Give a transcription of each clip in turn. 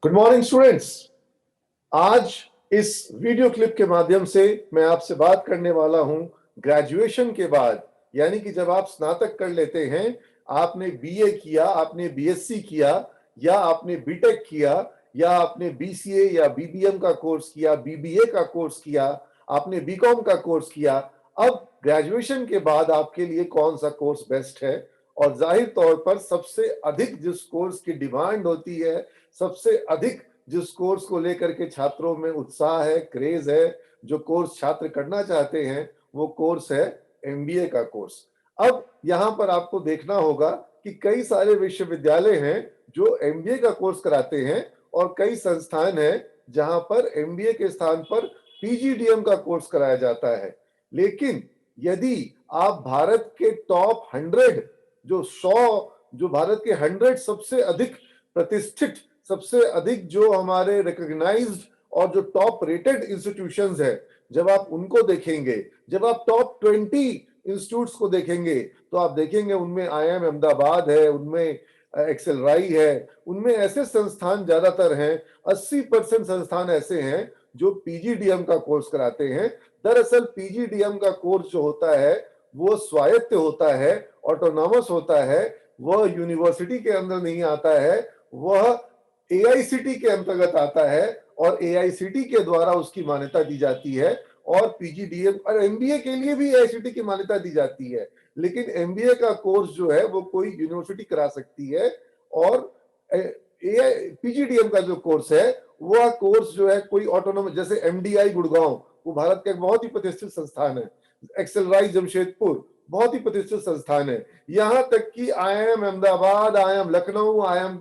Good morning students. आज इस video clip के माध्यम से मैं आपसे बात करने वाला हूं ग्रेजुएशन के बाद, यानी कि जब आप स्नातक कर लेते हैं, आपने बीए किया, आपने बीएससी किया, या आपने बीटेक किया, या आपने बीसीए या बीबीएम का कोर्स किया, बीबीए का कोर्स किया, आपने बीकॉम का कोर्स किया। अब ग्रेजुएशन के बाद आपके लिए कौन सा कोर्स बेस्ट है? और जाहिर तौर पर सबसे अधिक जिस कोर्स की डिमांड होती है, सबसे अधिक जिस कोर्स को लेकर के छात्रों में उत्साह है, क्रेज है, जो कोर्स छात्र करना चाहते हैं, वो कोर्स है एमबीए का कोर्स। अब यहां पर आपको देखना होगा कि कई सारे विश्वविद्यालय हैं जो एमबीए का कोर्स कराते हैं, और कई संस्थान हैं जहां पर एमबीए के स्थान पर पीजीडीएम का कोर्स कराया जाता है। लेकिन यदि आप भारत के टॉप 100 जो भारत के 100 सबसे अधिक प्रतिष्ठित, सबसे अधिक जो हमारे रिकॉग्नाइज्ड और जो टॉप रेटेड इंस्टीट्यूशंस है, जब आप उनको देखेंगे, जब आप टॉप 20 इंस्टीट्यूट्स को देखेंगे, तो आप देखेंगे उनमें आईआईएम अहमदाबाद है, उनमें एक्सेल राई है, उनमें ऐसे संस्थान ज्यादातर हैं। 80% संस्थान ऐसे हैं जो पीजीडीएम का कोर्स कराते हैं। दरअसल पीजीडीएम का कोर्स जो होता है वो स्वायत्त होता है, ऑटोनॉमस होता है, वह यूनिवर्सिटी के अंदर नहीं आता है, वह एआईसीटी के अंतर्गत आता है, और एआईसीटी के द्वारा उसकी मान्यता दी जाती है। और पीजीडीएम और एमबीए के लिए भी एआईसीटी की मान्यता दी जाती है। लेकिन एमबीए का कोर्स जो है वो कोई यूनिवर्सिटी करा सकती है, और पीजीडीएम का जो कोर्स है वह कोर्स जो है कोई ऑटोनोमस, जैसे एमडीआई गुड़गांव, वो भारत का एक बहुत ही प्रतिष्ठित संस्थान है। एक्सेल राई जमशेदपुर बहुत ही प्रतिष्ठित संस्थान है। यहां तक कि IIM Ahmedabad, IIM Lucknow, IIM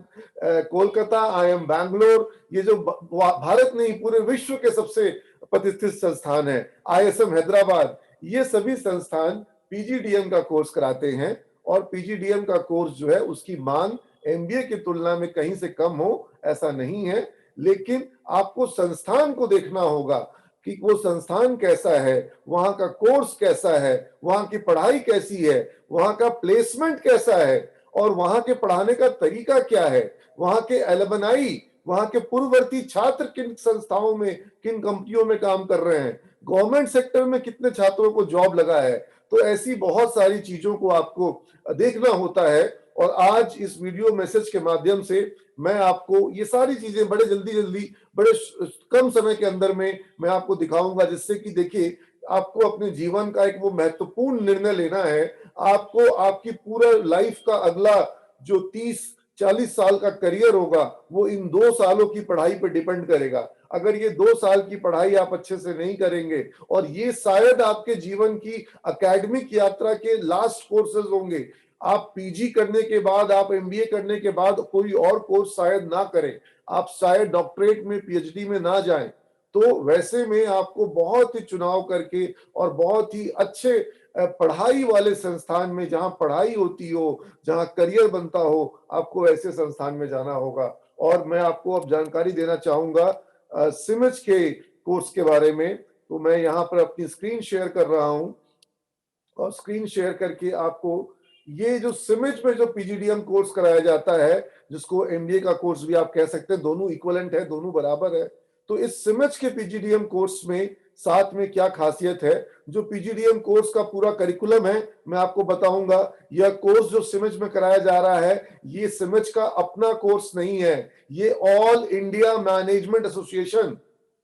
Kolkata, IIM Bangalore, ये जो भारत नहीं पूरे विश्व के सबसे प्रतिष्ठित संस्थान है, आईएसएम हैदराबाद, ये सभी संस्थान पीजीडीएम का कोर्स कराते हैं। और पीजीडीएम का कोर्स जो है उसकी मांग एमबीए की तुलना में कहीं से कम हो, ऐसा नहीं है। लेकिन आपको संस्थान को देखना होगा कि वो संस्थान कैसा है, वहां का कोर्स कैसा है, वहां की पढ़ाई कैसी है, वहां का प्लेसमेंट कैसा है, और वहां के पढ़ाने का तरीका क्या है, वहां के एलमनाई, वहां के पूर्ववर्ती छात्र किन संस्थाओं में, किन कंपनियों में काम कर रहे हैं, गवर्नमेंट सेक्टर में कितने छात्रों को जॉब लगा है। तो ऐसी बहुत सारी चीजों को आपको देखना होता है। और आज इस वीडियो मैसेज के माध्यम से मैं आपको ये सारी चीजें बड़े जल्दी बड़े कम समय के अंदर में मैं आपको दिखाऊंगा, जिससे कि देखिए आपको अपने जीवन का एक वो महत्वपूर्ण निर्णय लेना है। आपको आपकी पूरा लाइफ का अगला जो 30-40 साल का करियर होगा वो इन 2 सालों की पढ़ाई पर डिपेंड करेगा। अगर ये 2 साल की पढ़ाई आप अच्छे से नहीं करेंगे, और ये शायद आपके जीवन की एकेडमिक यात्रा के लास्ट कोर्सेज होंगे, आप पीजी करने के बाद, आप एमबीए करने के बाद कोई और कोर्स शायद ना करें, आप शायद डॉक्टरेट में, पीएचडी में ना जाएं, तो वैसे में आपको बहुत ही चुनाव करके और बहुत ही अच्छे पढ़ाई वाले संस्थान में, जहां पढ़ाई होती हो, जहां करियर बनता हो, आपको ऐसे संस्थान में जाना होगा। और मैं आपको अब जानकारी देना चाहूंगा सिमज के कोर्स के बारे में। तो मैं यहाँ पर अपनी स्क्रीन शेयर कर रहा हूं, और स्क्रीन शेयर करके आपको ये जो सिमज में जो पीजीडीएम कोर्स कराया जाता है, जिसको एमबीए का कोर्स भी आप कह सकते हैं, दोनों इक्विवेलेंट है, दोनों बराबर है। तो इस सिमज के पीजीडीएम कोर्स में साथ में क्या खासियत है, जो पीजीडीएम कोर्स का पूरा करिकुलम है मैं आपको बताऊंगा। यह कोर्स जो सिमज में कराया जा रहा है, ये सिमज का अपना कोर्स नहीं है, ये all India management association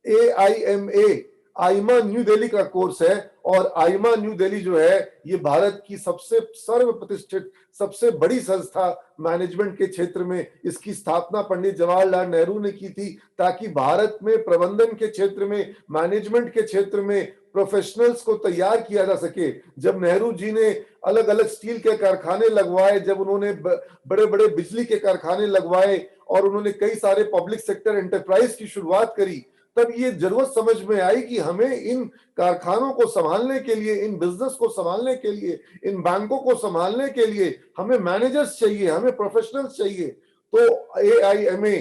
AIMA, AIMA New Delhi का कोर्स है। और आईमा न्यू दिल्ली जो है ये भारत की सबसे सर्वप्रतिष्ठित, सबसे बड़ी संस्था मैनेजमेंट के क्षेत्र में। इसकी स्थापना पंडित जवाहरलाल नेहरू ने की थी, ताकि भारत में प्रबंधन के क्षेत्र में, मैनेजमेंट के क्षेत्र में प्रोफेशनल्स को तैयार किया जा सके। जब नेहरू जी ने अलग अलग स्टील के कारखाने लगवाए, जब उन्होंने बड़े बड़े बिजली के कारखाने लगवाए, और उन्होंने कई सारे पब्लिक सेक्टर एंटरप्राइज की शुरुआत करी, तब ये जरूरत समझ में आई कि हमें इन कारखानों को संभालने के लिए, इन बिजनेस को संभालने के लिए, इन बैंकों को संभालने के लिए हमें मैनेजर्स चाहिए, हमें प्रोफेशनल्स चाहिए। तो AIMA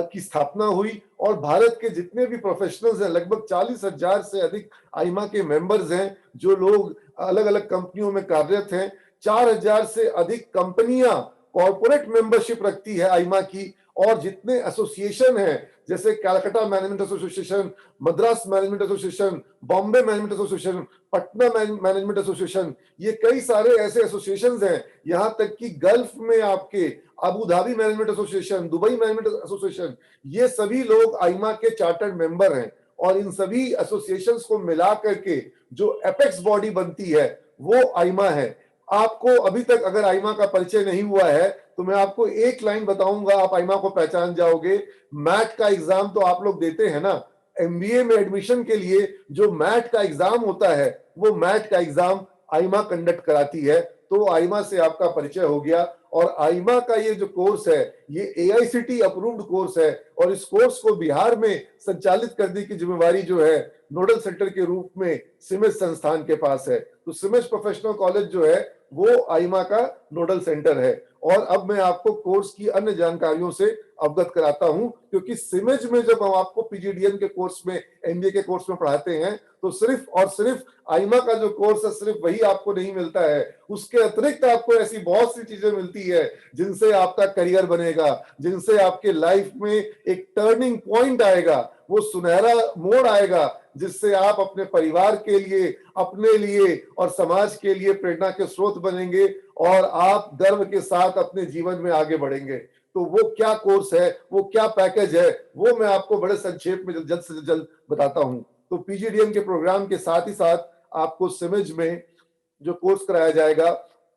की स्थापना हुई, और भारत के जितने भी प्रोफेशनल्स हैं, लगभग 40,000 से अधिक आईमा के मेंबर्स हैं, जो लोग अलग अलग कंपनियों में कार्यरत हैं। 4,000 से अधिक कंपनियां कॉर्पोरेट मेंबरशिप रखती है आईमा की, और जितने एसोसिएशन हैं, जैसे Calcutta management association, Madras management association, Bombay management association, Patna management association, ये कई सारे ऐसे एसोसिएशंस हैं। यहां तक कि गल्फ में आपके Abu Dhabi management association, Dubai management association, ये सभी लोग आईमा के चार्टर्ड मेंबर हैं। और इन सभी एसोसिएशंस को मिला करके जो एपेक्स बॉडी बनती है वो आईमा है। आपको अभी तक अगर आईमा का परिचय नहीं हुआ है तो मैं आपको एक लाइन बताऊंगा, आप आईमा को पहचान जाओगे। मैट का एग्जाम तो आप लोग देते हैं ना, एमबीए में एडमिशन के लिए जो मैट का एग्जाम होता है वो मैट का एग्जाम आईमा कंडक्ट कराती है। तो आईमा से आपका परिचय हो गया। और आईमा का ये जो कोर्स है ये एआईसीटी अप्रूव्ड कोर्स है और इस कोर्स को बिहार में संचालित करने की जिम्मेवारी जो है नोडल सेंटर के रूप में सिमेज संस्थान के पास है। तो सिमेज प्रोफेशनल कॉलेज जो है वो आईमा का नोडल सेंटर है। और अब मैं आपको कोर्स की अन्य जानकारियों से अवगत कराता हूं, क्योंकि सिमेज में जब हम आपको पीजीडीएम के कोर्स में, एमबीए के कोर्स में पढ़ाते हैं तो सिर्फ और सिर्फ आईमा का जो कोर्स है सिर्फ वही आपको नहीं मिलता है, उसके अतिरिक्त आपको ऐसी बहुत सी चीजें मिलती है जिनसे आपका करियर बनेगा, जिनसे आपके लाइफ में एक टर्निंग पॉइंट आएगा, वो सुनहरा मोड़ आएगा, जिससे आप अपने परिवार के लिए, अपने लिए और समाज के लिए प्रेरणा के स्रोत बनेंगे और आप गर्व के साथ अपने जीवन में आगे बढ़ेंगे। तो वो क्या कोर्स है, वो क्या पैकेज है, वो मैं आपको बड़े संक्षेप में जल्द से जल्द बताता हूं। तो पीजीडीएम के प्रोग्राम के साथ ही साथ आपको सिमेज में जो कोर्स कराया जाएगा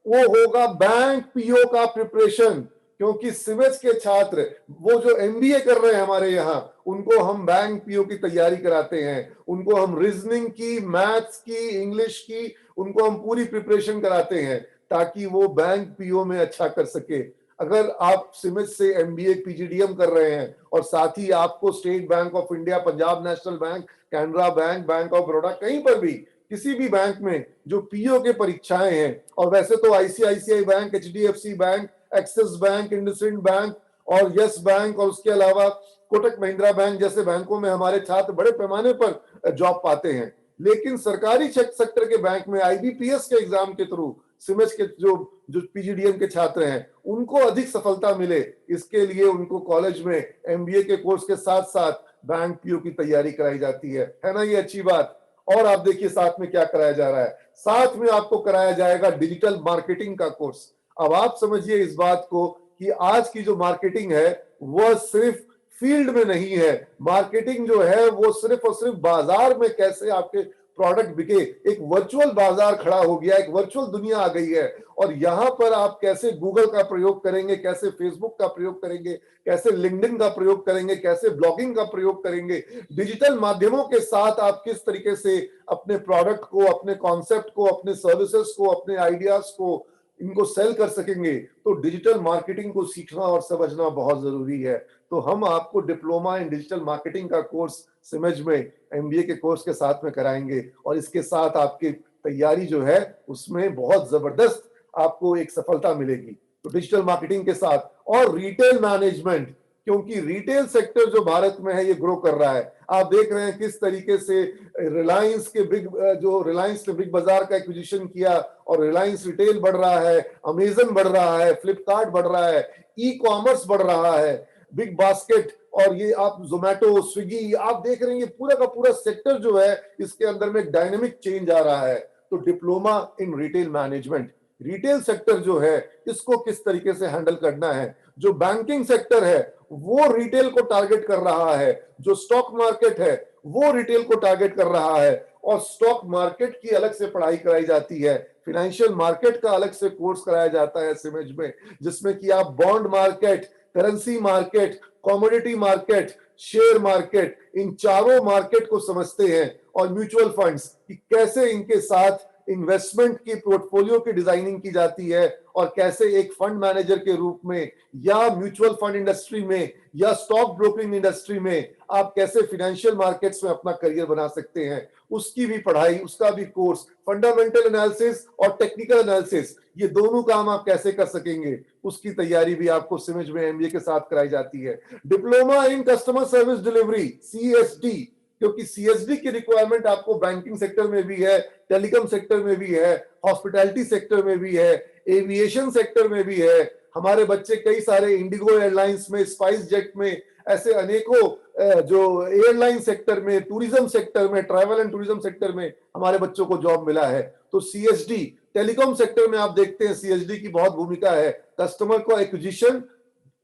वो होगा बैंक पीओ का प्रिपरेशन। क्योंकि सिमेज के छात्र वो जो एमबीए कर रहे हैं हमारे यहाँ, उनको हम बैंक पीओ की तैयारी कराते हैं, उनको हम रीजनिंग की, मैथ्स की, इंग्लिश की, उनको हम पूरी प्रिपरेशन कराते हैं ताकि वो बैंक पीओ में अच्छा कर सके। अगर आप सिमेज से एमबीए पीजीडीएम कर रहे हैं और साथ ही आपको state bank of India, Punjab national bank, Canara bank, bank of Baroda, कहीं पर भी किसी भी बैंक में जो पीओ के परीक्षाएं हैं, और वैसे तो ICICI bank, HDFC bank, axis bank, IndusInd bank और यस बैंक और उसके अलावा कोटक महिंद्रा बैंक जैसे बैंकों में हमारे छात्र बड़े पैमाने पर जॉब पाते हैं। लेकिन सरकारी सेक्टर के बैंक में आईबीपीएस के एग्जाम के थ्रू सिमेज के जो पीजीडीएम के छात्र हैं उनको अधिक सफलता मिले, इसके लिए उनको कॉलेज में एमबीए के कोर्स के साथ साथ बैंक पीओ की तैयारी कराई जाती है ना, ये अच्छी बात। और आप देखिए साथ में क्या कराया जा रहा है, साथ में आपको कराया जाएगा डिजिटल मार्केटिंग का कोर्स। अब आप समझिए इस बात को कि आज की जो मार्केटिंग है वह सिर्फ फील्ड में नहीं है, मार्केटिंग जो है वो सिर्फ और सिर्फ बाजार में कैसे आपके प्रोडक्ट बिके, एक वर्चुअल बाजार खड़ा हो गया, एक वर्चुअल दुनिया आ गई है। और यहां पर आप कैसे गूगल का प्रयोग करेंगे, कैसे फेसबुक का प्रयोग करेंगे, कैसे लिंक्डइन का प्रयोग करेंगे, कैसे ब्लॉगिंग का प्रयोग करेंगे, डिजिटल माध्यमों के साथ आप किस तरीके से अपने प्रोडक्ट को, अपने कॉन्सेप्ट को, अपने सर्विसेज को, अपने आइडियाज को इनको सेल कर सकेंगे। तो डिजिटल मार्केटिंग को सीखना और समझना बहुत जरूरी है। तो हम आपको डिप्लोमा इन डिजिटल मार्केटिंग का कोर्स सिमेज में एमबीए के कोर्स के साथ में कराएंगे और इसके साथ आपकी तैयारी जो है उसमें बहुत जबरदस्त आपको एक सफलता मिलेगी। तो डिजिटल मार्केटिंग के साथ और रिटेल मैनेजमेंट, क्योंकि रिटेल सेक्टर जो भारत में है ये ग्रो कर रहा है। आप देख रहे हैं किस तरीके से रिलायंस ने बिग बाजार का एक्विजिशन किया और रिलायंस रिटेल बढ़ रहा है, अमेजन बढ़ रहा है, फ्लिपकार्ट बढ़ रहा है, ई कॉमर्स बढ़ रहा है, बिग बास्केट और ये आप जोमेटो, स्विगी, आप देख रहे हैं ये पूरा का पूरा सेक्टर जो है इसके अंदर में डायनेमिक चेंज आ रहा है। तो diploma in retail management, retail sector जो है इसको किस तरीके से हैंडल करना है। जो बैंकिंग सेक्टर है वो रिटेल को टारगेट कर रहा है, जो स्टॉक मार्केट है वो रिटेल को टारगेट कर रहा है और स्टॉक मार्केट की अलग से पढ़ाई कराई जाती है, फाइनेंशियल मार्केट का अलग से कोर्स कराया जाता है सिमेज में, जिसमें कि आप bond market, currency market, commodity market, share market, इन चारों मार्केट को समझते हैं और म्यूचुअल फंड्स कि कैसे इनके साथ इन्वेस्टमेंट की पोर्टफोलियो की डिजाइनिंग की जाती है और कैसे एक फंड मैनेजर के रूप में या म्यूचुअल फंड इंडस्ट्री में या स्टॉक ब्रोकिंग इंडस्ट्री में आप कैसे फाइनेंशियल मार्केट्स में अपना करियर बना सकते हैं, उसकी भी पढ़ाई, उसका भी कोर्स, फंडामेंटल एनालिसिस और टेक्निकल एनालिसिस, ये दोनों काम आप कैसे कर सकेंगे उसकी तैयारी भी आपको सिमेज में एमबीए के साथ कराई जाती है। Diploma in customer service delivery, CSD, क्योंकि सीएसडी की रिक्वायरमेंट आपको बैंकिंग सेक्टर में भी है, टेलीकॉम सेक्टर में भी है, हॉस्पिटैलिटी सेक्टर में भी है, एविएशन सेक्टर में भी है, हमारे बच्चे कई सारे इंडिगो एयरलाइंस में, स्पाइस जेट में, ऐसे अनेकों जो एयरलाइन सेक्टर में, टूरिज्म सेक्टर में, ट्रैवल एंड टूरिज्म सेक्टर में हमारे बच्चों को जॉब मिला है। तो सीएसडी, टेलीकॉम सेक्टर में आप देखते हैं सीएसडी की बहुत भूमिका है। कस्टमर को एक्विजिशन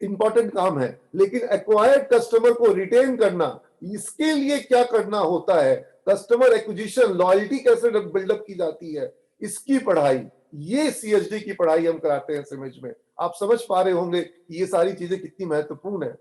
इंपॉर्टेंट काम है, लेकिन एक्वायर्ड कस्टमर को रिटेन करना, इसके लिए क्या करना होता है, कस्टमर एक्विजिशन, लॉयल्टी कैसे बिल्डअप की जाती है, इसकी पढ़ाई, ये सीएसडी की पढ़ाई हम कराते हैं सिमेज में। आप समझ पा रहे होंगे कि ये सारी चीजें कितनी महत्वपूर्ण है।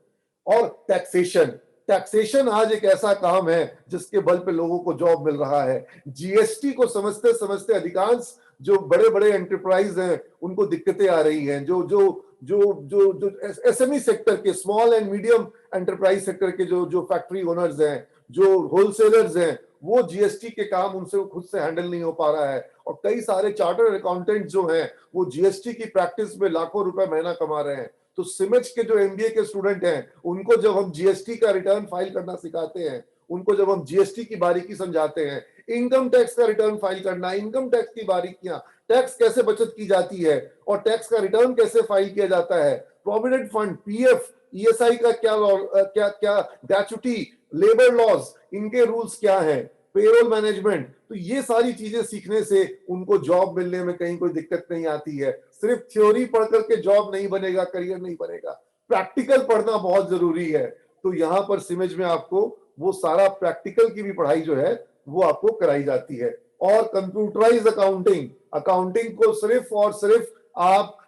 और टैक्सेशन, टैक्सेशन आज एक ऐसा काम है जिसके बल पे लोगों को जॉब मिल रहा है। जीएसटी को समझते समझते अधिकांश जो बड़े बड़े एंटरप्राइज हैं उनको दिक्कतें आ रही हैं। जो जो जो जो जो एसएमई सेक्टर के, small and medium enterprise sector के जो जो फैक्ट्री ओनर्स हैं, जो होलसेलर्स हैं, वो जीएसटी के काम उनसे खुद से हैंडल नहीं हो पा रहा है। और कई सारे चार्टर्ड अकाउंटेंट जो हैं वो जीएसटी की प्रैक्टिस में लाखों रुपए महीना कमा रहे हैं। तो सिमेज के जो एमबीए के स्टूडेंट हैं उनको जब हम जीएसटी का रिटर्न फाइल करना सिखाते हैं, उनको जब हम जीएसटी की बारीकी समझाते हैं, इनकम टैक्स का रिटर्न फाइल करना, इनकम टैक्स की बारीकियां, टैक्स कैसे बचत की जाती है और टैक्स का रिटर्न कैसे फाइल किया जाता है, प्रोविडेंट फंड, पीएफ, ईएसआई का क्या क्या ग्रेच्युटी, लेबर लॉज, इनके रूल्स क्या हैं, पेरोल मैनेजमेंट, तो ये सारी चीजें सीखने से उनको जॉब मिलने में कहीं कोई दिक्कत नहीं आती है। सिर्फ थ्योरी पढ़ करके जॉब नहीं बनेगा, करियर नहीं बनेगा, प्रैक्टिकल पढ़ना बहुत जरूरी है। तो यहाँ पर सिमेज में आपको वो सारा प्रैक्टिकल की भी पढ़ाई जो है वो आपको कराई जाती है। और कंप्यूटराइज अकाउंटिंग, अकाउंटिंग को सिर्फ और सिर्फ आप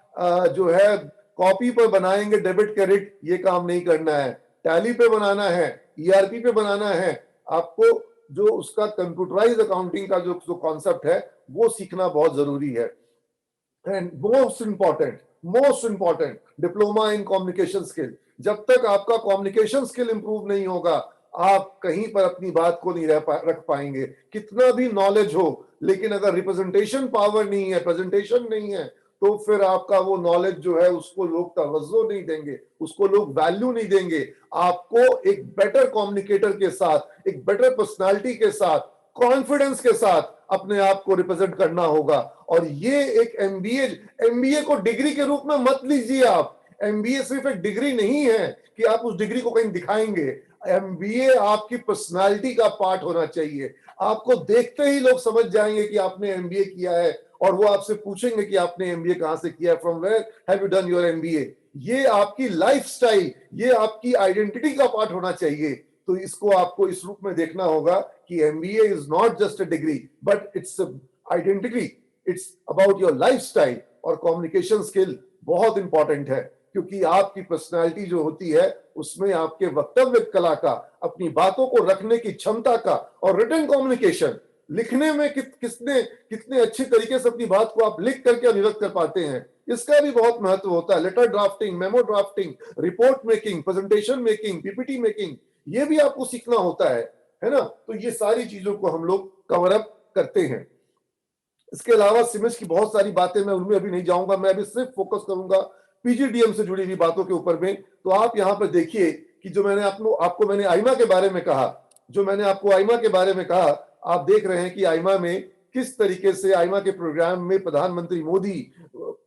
जो है कॉपी पर बनाएंगे डेबिट क्रेडिट, ये काम नहीं करना है। टैली पे बनाना है, ईआरपी पे बनाना है, आपको जो उसका कंप्यूटराइज अकाउंटिंग का जो कॉन्सेप्ट है वो सीखना बहुत जरूरी है। And most important diploma in communication skill. जब तक आपका कम्युनिकेशन स्किल इंप्रूव नहीं होगा, आप कहीं पर अपनी बात को नहीं रख पाएंगे। कितना भी नॉलेज हो, लेकिन अगर रिप्रेजेंटेशन पावर नहीं है, प्रेजेंटेशन नहीं है, तो फिर आपका वो नॉलेज जो है उसको लोग तवज्जो नहीं देंगे, उसको लोग वैल्यू नहीं देंगे। आपको एक बेटर कम्युनिकेटर के साथ, एक बेटर पर्सनालिटी के साथ, कॉन्फिडेंस के साथ अपने आप को रिप्रेजेंट करना होगा। और ये एक एमबीए को डिग्री के रूप में मत लीजिए आप। एमबीए सिर्फ एक डिग्री नहीं है कि आप उस डिग्री को कहीं दिखाएंगे। एमबीए आपकी पर्सनालिटी का पार्ट होना चाहिए। आपको देखते ही लोग समझ जाएंगे कि आपने एमबीए किया है, और वो आपसे पूछेंगे कि आपने एमबीए कहां से किया है, from where have you done your MBA. ये आपकी लाइफस्टाइल, ये आपकी आइडेंटिटी का पार्ट होना चाहिए। तो इसको आपको इस रूप में देखना होगा कि MBA is not just a degree, but it's identity, it's about your lifestyle. और कम्युनिकेशन स्किल बहुत इंपॉर्टेंट है, क्योंकि आपकी पर्सनालिटी जो होती है उसमें आपके वक्तव्य कला का, अपनी बातों को रखने की क्षमता का, और रिटन कम्युनिकेशन, लिखने में कितने अच्छे तरीके से अपनी बात को आप लिख करके अभिव्यक्त कर पाते हैं, इसका भी बहुत महत्व होता है। Letter drafting, memo drafting, report making, presentation making, PPT making, ये भी आपको सीखना होता है ना। तो ये सारी चीजों को हम लोग कवर अप करते हैं। इसके अलावा सिमेज की बहुत सारी बातें, मैं उनमें अभी नहीं जाऊंगा, मैं अभी सिर्फ फोकस करूंगा पीजीडीएम से जुड़ी हुई बातों के ऊपर में। तो आप यहाँ पर देखिए कि जो मैंने आपको मैंने आईमा के बारे में कहा, जो मैंने आपको आईमा के बारे में कहा, आप देख रहे हैं कि आईमा में किस तरीके से आईमा के प्रोग्राम में प्रधानमंत्री मोदी,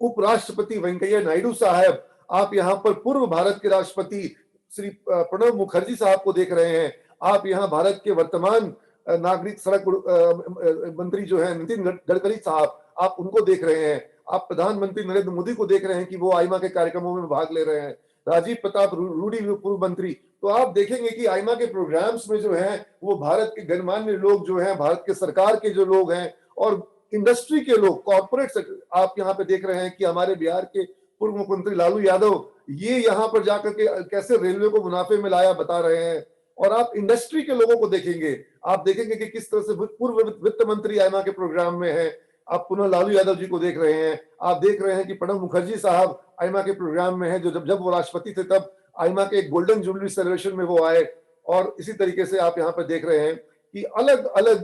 उपराष्ट्रपति वेंकैया नायडू साहब, आप यहाँ पर पूर्व भारत के राष्ट्रपति श्री प्रणब मुखर्जी साहब को देख रहे हैं, आप यहाँ भारत के वर्तमान नागरिक सड़क मंत्री जो है नितिन गडकरी साहब, आप उनको देख रहे हैं, आप प्रधानमंत्री नरेंद्र मोदी को देख रहे हैं कि वो आईमा के कार्यक्रमों में भाग ले रहे हैं, राजीव प्रताप रूडी पूर्व मंत्री। तो आप देखेंगे कि आईमा के प्रोग्राम्स में जो है वो भारत के गणमान्य लोग जो हैं, भारत के सरकार के जो लोग हैं और इंडस्ट्री के लोग, कॉर्पोरेट, आप यहाँ पे देख रहे हैं कि हमारे बिहार के पूर्व मुख्यमंत्री लालू यादव ये यहाँ पर जाकर के कैसे रेलवे को मुनाफे में लाया बता रहे हैं। और आप इंडस्ट्री के लोगों को देखेंगे, आप देखेंगे कि किस तरह से पूर्व वित्त मंत्री आईमा के प्रोग्राम में है, आप पुनः लालू यादव जी को देख रहे हैं, आप देख रहे हैं कि प्रणब मुखर्जी साहब आईमा के प्रोग्राम में है, जो जब वो राष्ट्रपति थे तब आईमा के एक गोल्डन जुबली सेलिब्रेशन में वो आए। और इसी तरीके से आप यहाँ पर देख रहे हैं कि अलग अलग,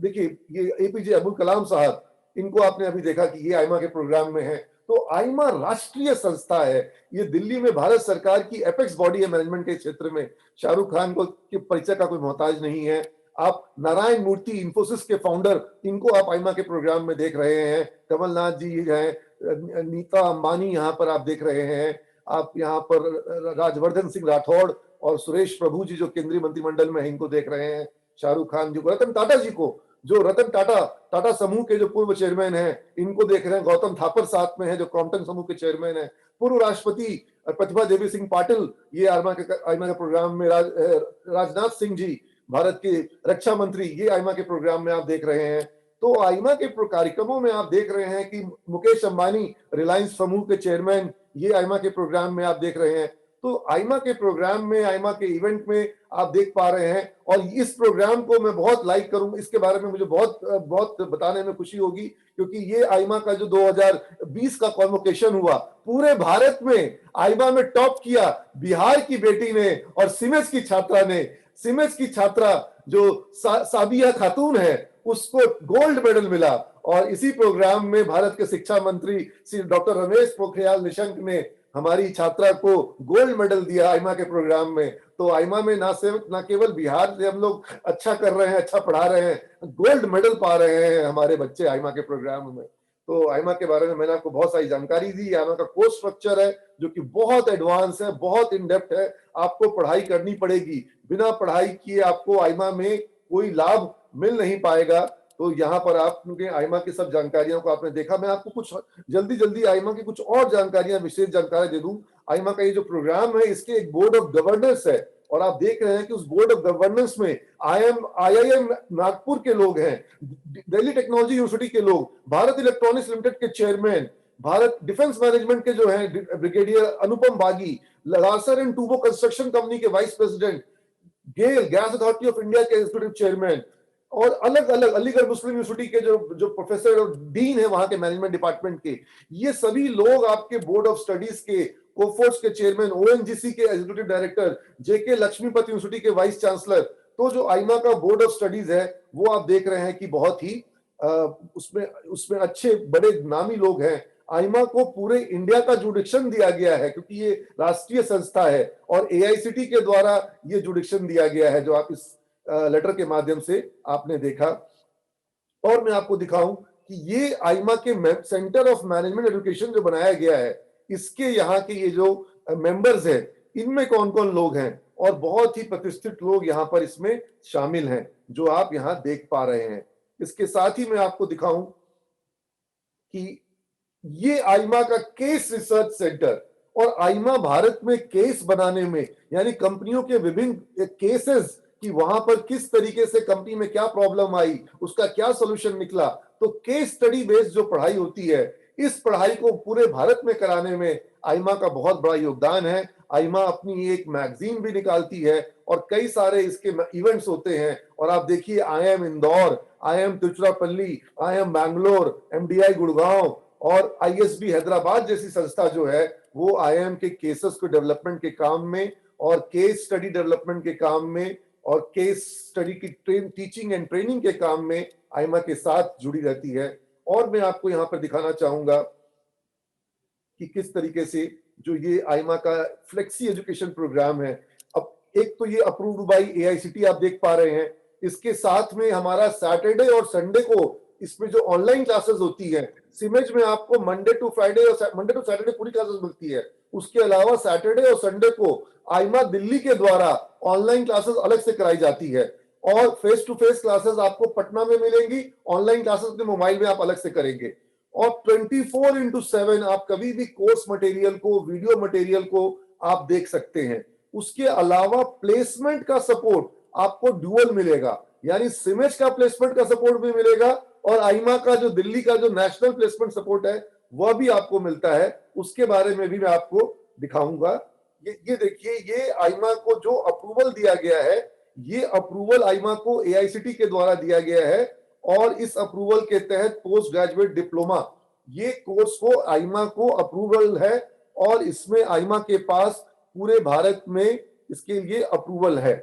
देखिए ये एपीजे अब्दुल कलाम साहब, इनको आपने अभी देखा कि ये आईमा के प्रोग्राम में है। तो आईमा राष्ट्रीय संस्था है, ये दिल्ली में भारत सरकार की एपेक्स बॉडी है मैनेजमेंट के क्षेत्र में। शाहरुख खान को के परिचय का कोई मोहताज नहीं है। आप नारायण मूर्ति, इंफोसिस के फाउंडर, इनको आप आईमा के प्रोग्राम में देख रहे हैं, कमलनाथ जी हैं, नीता अंबानी यहाँ पर आप देख रहे हैं, आप यहाँ पर राजवर्धन सिंह राठौड़ और सुरेश प्रभु जी जो केंद्रीय मंत्रिमंडल में है, इनको देख रहे हैं, शाहरुख खान जी को, रतन टाटा जी को, जो रतन टाटा टाटा समूह के जो पूर्व चेयरमैन हैं, इनको देख रहे हैं, गौतम थापर साथ में है जो क्रॉम्पटन समूह के चेयरमैन है, पूर्व राष्ट्रपति प्रतिभा देवी सिंह पाटिल, ये आईमा के प्रोग्राम में, राजनाथ सिंह जी भारत के रक्षा मंत्री, ये आईमा के प्रोग्राम में आप देख रहे हैं। तो आईमा के कार्यक्रमों में आप देख रहे हैं कि मुकेश अंबानी रिलायंस समूह के चेयरमैन, ये आईमा के प्रोग्राम में आप देख रहे हैं। तो आईमा के प्रोग्राम में, आईमा के इवेंट में आप देख पा रहे हैं। और इस प्रोग्राम को मैं बहुत लाइक करूं, इसके बारे में मुझे बहुत बहुत बताने में खुशी होगी, क्योंकि ये आईमा का जो 2020 का कॉन्वोकेशन हुआ, पूरे भारत में आईमा में टॉप किया बिहार की बेटी ने और सिमेज की छात्रा ने। सिमेज की छात्रा जो साबिया खातून है, उसको गोल्ड मेडल मिला। और इसी प्रोग्राम में भारत के शिक्षा मंत्री श्री डॉक्टर रमेश पोखरियाल निशंक ने हमारी छात्रा को गोल्ड मेडल दिया आईमा के प्रोग्राम में। तो आईमा में ना केवल बिहार से हम लोग अच्छा कर रहे हैं, अच्छा पढ़ा रहे हैं, गोल्ड मेडल पा रहे हैं हमारे बच्चे आईमा के प्रोग्राम में। तो आईमा के बारे में मैंने आपको बहुत सारी जानकारी दी। आईमा का कोर्स स्ट्रक्चर है जो कि बहुत एडवांस है, बहुत इन डेप्थ है, आपको पढ़ाई करनी पड़ेगी। बिना पढ़ाई किए आपको आईमा में कोई लाभ मिल नहीं पाएगा। तो यहाँ पर आप क्योंकि आईमा की सब जानकारियों को आपने देखा, मैं आपको कुछ जल्दी आईमा की कुछ और जानकारियां, विशेष जानकारी दे दूं। आईमा का ये जो प्रोग्राम है, इसके एक बोर्ड ऑफ गवर्नेंस है, और आप देख रहे हैं कि उस बोर्ड ऑफ गवर्नेंस में आईआईएम नागपुर के लोग हैं, दिल्ली टेक्नोलॉजी यूनिवर्सिटी के लोग, भारत इलेक्ट्रॉनिक्स लिमिटेड के चेयरमैन, भारत डिफेंस मैनेजमेंट के जो हैं brigadier Anupam Bagi, Larsen and Toubro construction company के vice president, GAIL gas authority of India के एग्जीक्यूटिव चेयरमैन, और अलग अलग अलीगढ़ मुस्लिम यूनिवर्सिटी के जो प्रोफेसर और डीन है वहां के मैनेजमेंट डिपार्टमेंट के, ये सभी लोग आपके बोर्ड ऑफ स्टडीज के, कोफोर्स के चेयरमैन, ओएनजीसी के एग्जीक्यूटिव डायरेक्टर, जेके लक्ष्मीपति यूनिवर्सिटी के वाइस चांसलर। तो जो आईमा का बोर्ड ऑफ स्टडीज है वो आप देख रहे हैं कि बहुत ही उसमें अच्छे बड़े नामी लोग हैं। आईमा को पूरे इंडिया का जुडिक्शन दिया गया है, क्योंकि ये राष्ट्रीय संस्था है, और एआईसीटी के द्वारा ये जुडिक्शन दिया गया है, जो आप इस लेटर के माध्यम से आपने देखा। और मैं आपको दिखाऊं कि ये आईमा के सेंटर ऑफ मैनेजमेंट एजुकेशन जो बनाया गया है, इसके यहाँ के ये जो मेंबर्स हैं, इनमें कौन कौन लोग हैं, और बहुत ही प्रतिष्ठित लोग यहाँ पर इसमें शामिल हैं, जो आप यहाँ देख पा रहे हैं। इसके साथ ही मैं आपको दिखाऊं कि ये आईमा का केस रिसर्च सेंटर, और आईमा भारत में केस बनाने में, यानी कंपनियों के विभिन्न केसेस कि वहां पर किस तरीके से कंपनी में क्या प्रॉब्लम आई, उसका क्या सॉल्यूशन निकला, तो केस स्टडी बेस्ड जो पढ़ाई होती है, इस पढ़ाई को पूरे भारत में कराने में आईमा का बहुत बड़ा योगदान है। आईमा अपनी एक मैगजीन भी निकालती है, और कई सारे इसके इवेंट्स होते हैं। और आप देखिए, IIM Indore, IIM Tiruchirappalli, IIM Bangalore, MDI Gurgaon और आईएसबी हैदराबाद जैसी संस्था जो है, वो आईएम के केसेस को डेवलपमेंट के काम में, और केस स्टडी डेवलपमेंट के काम में, और केस स्टडी की टीचिंग एंड ट्रेनिंग के काम में आईमा के साथ जुड़ी रहती है। और मैं आपको यहाँ पर दिखाना चाहूंगा कि किस तरीके से जो ये आईमा का फ्लेक्सी एजुकेशन प्रोग्राम है, अब एक तो ये अप्रूव्ड बाय एआईसीटी आप देख पा रहे हैं, इसके साथ में हमारा सैटरडे और संडे को इसमें जो ऑनलाइन क्लासेस होती है, सिमेज में आपको मंडे टू सैटरडे पूरी क्लासेस मिलती है। उसके अलावा सैटरडे और संडे को आईमा दिल्ली के द्वारा ऑनलाइन क्लासेस अलग से कराई जाती है, और फेस टू फेस क्लासेस आपको पटना में मिलेंगी, ऑनलाइन क्लासेस अपने मोबाइल में आप अलग से करेंगे। और 24/7 आप कभी भी कोर्स मटेरियल को, वीडियो मटेरियल को आप देख सकते हैं। उसके अलावा प्लेसमेंट का सपोर्ट आपको ड्यूअल मिलेगा, यानी सिमेज का प्लेसमेंट का सपोर्ट भी मिलेगा, और आईमा का जो दिल्ली का जो नेशनल प्लेसमेंट सपोर्ट है वह भी आपको मिलता है। उसके बारे में भी मैं आपको दिखाऊंगा। ये देखिए, ये आईमा को जो अप्रूवल दिया गया है, ये अप्रूवल आईमा को एआईसीटी के द्वारा दिया गया है, और इस अप्रूवल के तहत पोस्ट ग्रेजुएट डिप्लोमा, ये कोर्स को आईमा को अप्रूवल है, और इसमें आईमा के पास पूरे भारत में इसके लिए अप्रूवल है।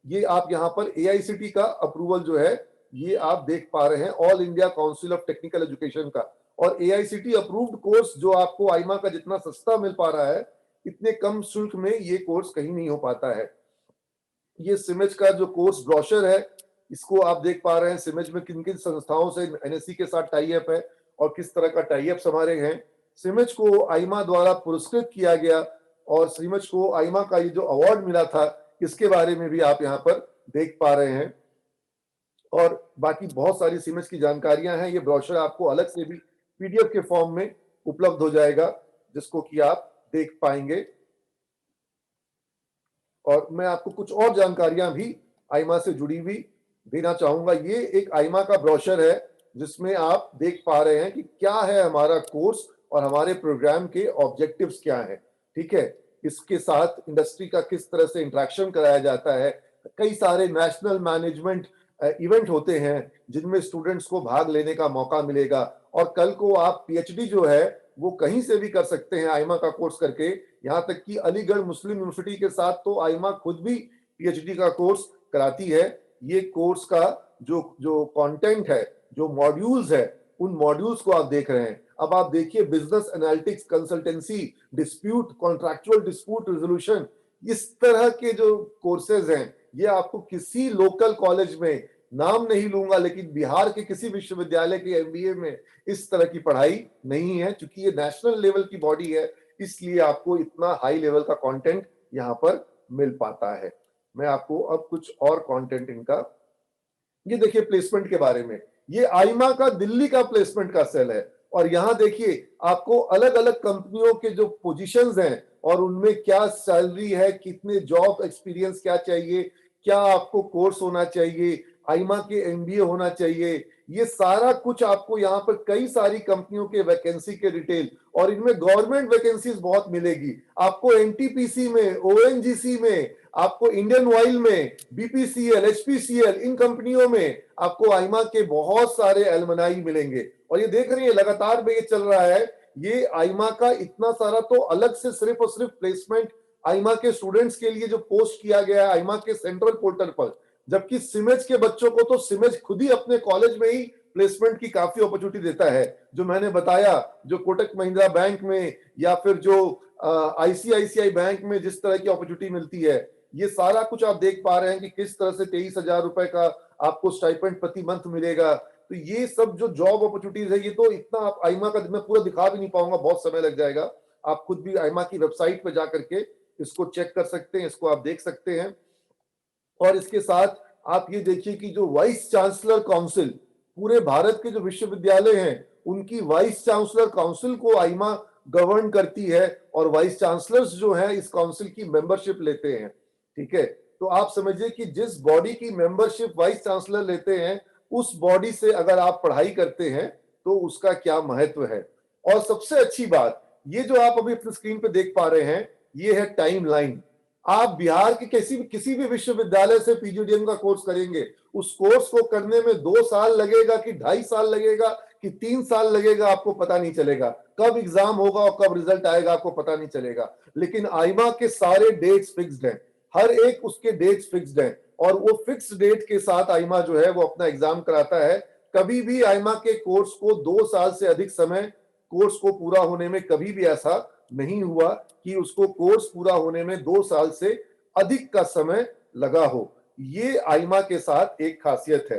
ये आप यहाँ पर एआईसीटी का अप्रूवल जो है, ये आप देख पा रहे हैं, all India council of technical education का। और एआईसीटी अप्रूव्ड कोर्स जो आपको आईमा का जितना सस्ता मिल पा रहा है, इतने कम शुल्क में ये कोर्स कहीं नहीं हो पाता है। ये सिमेज का जो कोर्स ब्रोशर है, इसको आप देख पा रहे हैं, सिमेज में किन किन संस्थाओं से एनएससी के साथ टाई अप है, और किस तरह का टाई अप हमारे हैं। सिमज को आईमा द्वारा पुरस्कृत किया गया और सिमज को आईमा का ये जो अवार्ड मिला था, इसके बारे में भी आप यहाँ पर देख पा रहे हैं। और बाकी बहुत सारी सिमज की जानकारियां हैं। ये ब्रोशर आपको अलग से भी पीडीएफ के फॉर्म में उपलब्ध हो जाएगा, जिसको कि आप देख पाएंगे। और मैं आपको कुछ और जानकारियां भी आईमा से जुड़ी हुई देना चाहूंगा। ये एक आईमा का ब्रोशर है, जिसमें आप देख पा रहे हैं कि क्या है हमारा कोर्स और हमारे प्रोग्राम के ऑब्जेक्टिव्स क्या हैं। ठीक है, इसके साथ इंडस्ट्री का किस तरह से इंटरेक्शन कराया जाता है। कई सारे नेशनल मैनेजमेंट इवेंट होते हैं जिनमें स्टूडेंट्स को भाग लेने का मौका मिलेगा, और कल को आप पीएचडी जो है वो कहीं से भी कर सकते हैं आईमा का कोर्स करके। यहाँ तक कि अलीगढ़ मुस्लिम यूनिवर्सिटी के साथ तो आईमा खुद भी पीएचडी का कोर्स कराती है। ये कोर्स का जो जो कंटेंट है, जो मॉड्यूल्स है, उन मॉड्यूल्स को आप देख रहे हैं। अब आप देखिए, business analytics, consultancy, dispute, contractual dispute resolution, इस तरह के जो कोर्सेज हैं, ये आपको किसी लोकल कॉलेज में, नाम नहीं लूंगा, लेकिन बिहार के किसी विश्वविद्यालय के एमबीए में इस तरह की पढ़ाई नहीं है। क्योंकि ये नेशनल लेवल की बॉडी है, इसलिए आपको इतना हाई लेवल का कंटेंट यहाँ पर मिल पाता है। मैं आपको अब कुछ और कंटेंट इनका, ये देखिए प्लेसमेंट के बारे में। ये आईमा का दिल्ली का प्लेसमेंट का सेल है, और यहाँ देखिए आपको अलग अलग कंपनियों के जो पोजीशंस हैं और उनमें क्या सैलरी है, कितने जॉब एक्सपीरियंस क्या चाहिए, क्या आपको कोर्स होना चाहिए, आईमा के एमबीए होना चाहिए, ये सारा कुछ आपको यहाँ पर कई सारी कंपनियों के वैकेंसी के डिटेल, और इनमें गवर्नमेंट वैकेंसीज बहुत मिलेगी आपको। एनटीपीसी में, ओएनजीसी में, आपको इंडियन ऑयल में, बीपीसीएल, एचपीसीएल, इन कंपनियों में आपको आईमा के बहुत सारे एलमनाई मिलेंगे। और ये देख रही है लगातार में ये चल रहा है। ये आईमा का इतना सारा तो अलग से सिर्फ और सिर्फ प्लेसमेंट आईमा के स्टूडेंट्स के लिए जो पोस्ट किया गया है आईमा के सेंट्रल पोर्टल पर, जबकि सिमेज के बच्चों को तो सिमेज खुद ही अपने कॉलेज में ही प्लेसमेंट की काफी अपॉर्चुनिटी देता है। जो मैंने बताया, जो कोटक महिंद्रा बैंक में या फिर जो आईसीआईसीआई बैंक में जिस तरह की अपॉर्चुनिटी मिलती है, ये सारा कुछ आप देख पा रहे हैं कि किस तरह से 23,000 रुपए का आपको स्टाइपेंड प्रति मंथ मिलेगा। तो ये सब जो जॉब अपॉर्चुनिटीज है, ये तो इतना आप आईमा का मैं पूरा दिखा भी नहीं पाऊंगा, बहुत समय लग जाएगा। आप खुद भी आईमा की वेबसाइट पर जाकर के इसको चेक कर सकते हैं, इसको आप देख सकते हैं। और इसके साथ आप ये देखिए कि जो वाइस चांसलर काउंसिल, पूरे भारत के जो विश्वविद्यालय हैं उनकी वाइस चांसलर काउंसिल को आईमा गवर्न करती है, और वाइस चांसलर्स जो हैं इस काउंसिल की मेंबरशिप लेते हैं। ठीक है, तो आप समझिए कि जिस बॉडी की मेंबरशिप वाइस चांसलर लेते हैं, उस बॉडी से अगर आप पढ़ाई करते हैं तो उसका क्या महत्व है। और सबसे अच्छी बात, ये जो आप अभी अपनी स्क्रीन पे देख पा रहे हैं, ये है टाइमलाइन। आप बिहार के किसी भी विश्वविद्यालय से पीजीडीएम का कोर्स करेंगे, उस कोर्स को करने में 2 साल लगेगा कि 2.5 साल लगेगा कि 3 साल लगेगा, आपको पता नहीं चलेगा। कब एग्जाम होगा और कब रिजल्ट आएगा आपको पता नहीं चलेगा। लेकिन आईमा के सारे डेट्स फिक्स्ड हैं, हर एक उसके डेट्स फिक्स्ड हैं, और वो फिक्स डेट के साथ आईमा जो है वो अपना एग्जाम कराता है। कभी भी आईमा के कोर्स को 2 साल से अधिक समय, कोर्स को पूरा होने में कभी भी ऐसा नहीं हुआ कि उसको कोर्स पूरा होने में 2 साल से अधिक का समय लगा हो। ये आईमा के साथ एक खासियत है।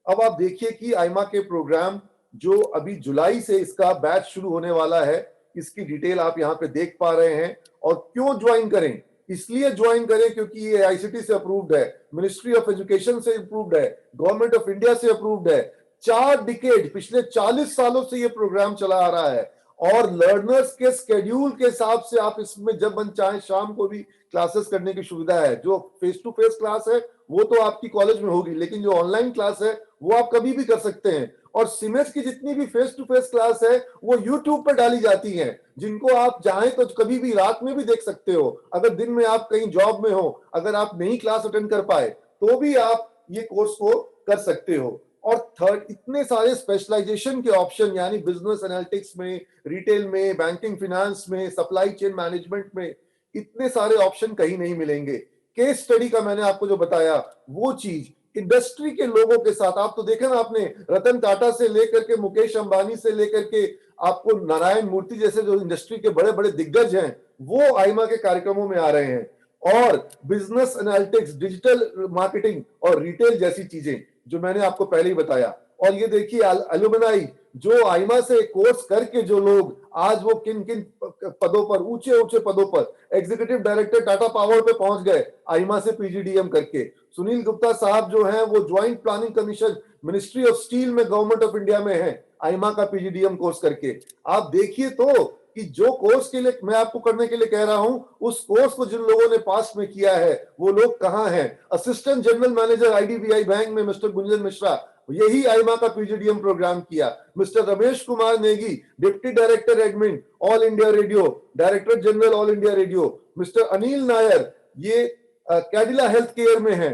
अब आप देखिए कि आईमा के प्रोग्राम जो अभी जुलाई से इसका बैच शुरू होने वाला है, इसकी डिटेल आप यहाँ पे देख पा रहे हैं। और क्यों ज्वाइन करें, इसलिए ज्वाइन करें क्योंकि ये आईसीटी से अप्रूव्ड है, मिनिस्ट्री ऑफ एजुकेशन से अप्रूव्ड है, गवर्नमेंट ऑफ इंडिया से अप्रूव्ड है। 4 डिकेड, पिछले 40 सालों से ये प्रोग्राम चला आ रहा है, और लर्नर्स के स्केड्यूल के हिसाब से आप इसमें जब मन चाहे शाम को भी क्लासेस करने की सुविधा है। जो फेस टू फेस क्लास है वो तो आपकी कॉलेज में होगी, लेकिन जो ऑनलाइन क्लास है वो आप कभी भी कर सकते हैं। और सिमेज की जितनी भी फेस टू फेस क्लास है वो यूट्यूब पर डाली जाती हैं, जिनको आप चाहें तो कभी भी रात में भी देख सकते हो। अगर दिन में आप कहीं जॉब में हो, अगर आप नहीं क्लास अटेंड कर पाए तो भी आप ये कोर्स को कर सकते हो। और थर्ड, इतने सारे स्पेशलाइजेशन के ऑप्शन, यानी बिजनेस एनालिटिक्स में, रिटेल में, बैंकिंग फाइनेंस में, सप्लाई चेन मैनेजमेंट में, इतने सारे ऑप्शन कहीं नहीं मिलेंगे। केस स्टडी का मैंने आपको जो बताया वो चीज इंडस्ट्री के लोगों के साथ, आप तो देखे ना आपने, रतन टाटा से लेकर के मुकेश अंबानी से लेकर के आपको नारायण मूर्ति जैसे जो इंडस्ट्री के बड़े बड़े दिग्गज हैं वो आईमा के कार्यक्रमों में आ रहे हैं। और बिजनेस एनालिटिक्स, डिजिटल मार्केटिंग और रिटेल जैसी चीजें जो मैंने आपको पहले ही बताया। और ये देखिए एलुमनाई जो आईमा से कोर्स करके जो लोग आज वो किन किन पदों पर, ऊंचे ऊंचे पदों पर, एग्जीक्यूटिव डायरेक्टर टाटा पावर पे पहुंच गए आईमा से पीजीडीएम करके। सुनील गुप्ता साहब जो हैं वो joint planning commission ministry of steel में गवर्नमेंट ऑफ इंडिया में है आईमा का पीजीडीएम कोर्स करके। आप देखिए तो कि जो कोर्स के लिए मैं आपको करने के लिए कह रहा हूं, उस कोर्स को जिन लोगों ने पास में किया है वो लोग कहां हैं? Assistant general manager IDBI bank में मिस्टर गुंजन मिश्रा, यही आईमा का पीजीडीएम प्रोग्राम किया। Mister Ramesh Kumar Negi, deputy director admin all India radio, director general all India radio. Mister Anil Nair, ये कैडिला हेल्थ केयर में है।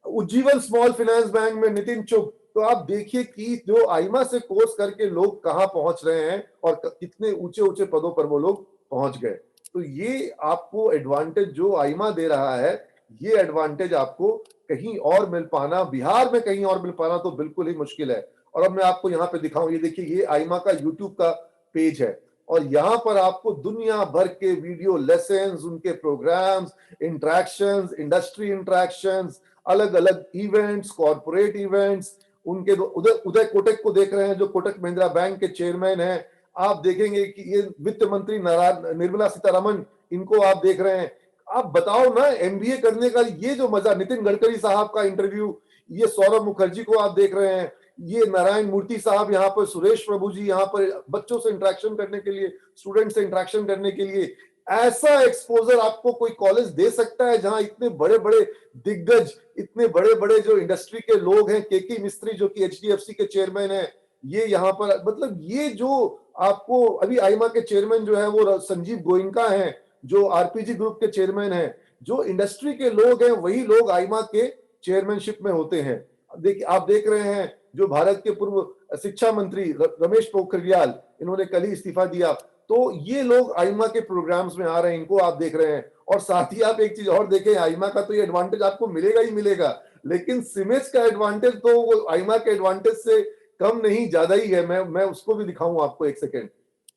उज्जीवन स्मॉल फाइनेंस बैंक में नितिन चुग। तो आप देखिए कि जो आईमा से कोर्स करके लोग कहां पहुंच रहे हैं और कितने ऊंचे ऊंचे पदों पर वो लोग पहुंच गए। तो ये आपको एडवांटेज जो आईमा दे रहा है, ये एडवांटेज आपको कहीं और मिल पाना, बिहार में कहीं और मिल पाना तो बिल्कुल ही मुश्किल है। और अब मैं आपको यहाँ पे दिखाऊं, ये देखिए, ये आईमा का यूट्यूब का पेज है और यहाँ पर आपको दुनिया भर के वीडियो लेसन्स, उनके प्रोग्राम्स, इंटरेक्शंस, इंडस्ट्री इंटरेक्शंस, अलग अलग इवेंट्स, कॉर्पोरेट इवेंट्स, उनके उदय उदय कोटक को देख रहे हैं जो कोटक महिंद्रा बैंक के चेयरमैन हैं। आप देखेंगे कि ये वित्त मंत्री निर्मला सीतारमन, इनको आप देख रहे हैं। आप बताओ ना, एमबीए करने का ये जो मजा, नितिन गडकरी साहब का इंटरव्यू, ये सौरभ मुखर्जी को आप देख रहे हैं, ये नारायण मूर्ति साहब यहाँ पर, सुरेश प्रभु जी यहाँ पर बच्चों से इंटरेक्शन करने के लिए, स्टूडेंट से इंटरेक्शन करने के लिए। ऐसा एक्सपोजर आपको कोई कॉलेज दे सकता है जहां इतने बड़े बड़े दिग्गज, इतने बड़े बड़े जो इंडस्ट्री के लोग हैं, केके मिस्त्री जो कि एचडीएफसी के चेयरमैन हैं, ये यहाँ पर, मतलब ये जो आपको अभी आईमा के चेयरमैन जो है वो संजीव गोयनका हैं, जो आरपीजी ग्रुप के चेयरमैन हैं, जो इंडस्ट्री के लोग हैं वही लोग आईमा के चेयरमैनशिप में होते हैं। देखिए, आप देख रहे हैं जो भारत के पूर्व शिक्षा मंत्री रमेश पोखरियाल, इन्होंने कल ही इस्तीफा दिया। तो ये लोग आईमा के प्रोग्राम्स में आ रहे हैं, इनको आप देख रहे हैं। और साथ ही आप एक चीज और देखें, आईमा का तो ये एडवांटेज आपको मिलेगा ही मिलेगा, लेकिन सिमेज का एडवांटेज तो वो आईमा के एडवांटेज से कम नहीं, ज्यादा ही है। मैं उसको भी दिखाऊं आपको, एक सेकेंड,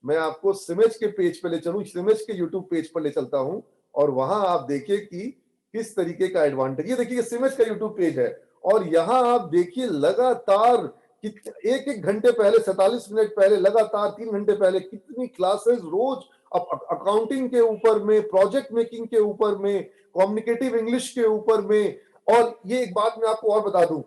मैं आपको सिमेज के पेज पे ले चलूं, सिमेज के यूट्यूब पेज पर ले चलता हूं और वहां आप देखिए कि किस तरीके का एडवांटेज। ये देखिए, सिमेज का यूट्यूब पेज है और यहां आप देखिए लगातार एक एक घंटे पहले, 47 मिनट पहले, लगातार 3 घंटे पहले कितनी क्लासेस रोज अकाउंटिंग के ऊपर में, प्रोजेक्ट मेकिंग के ऊपर में, कम्युनिकेटिव इंग्लिश के ऊपर में। और ये एक बात मैं आपको और बता दूं,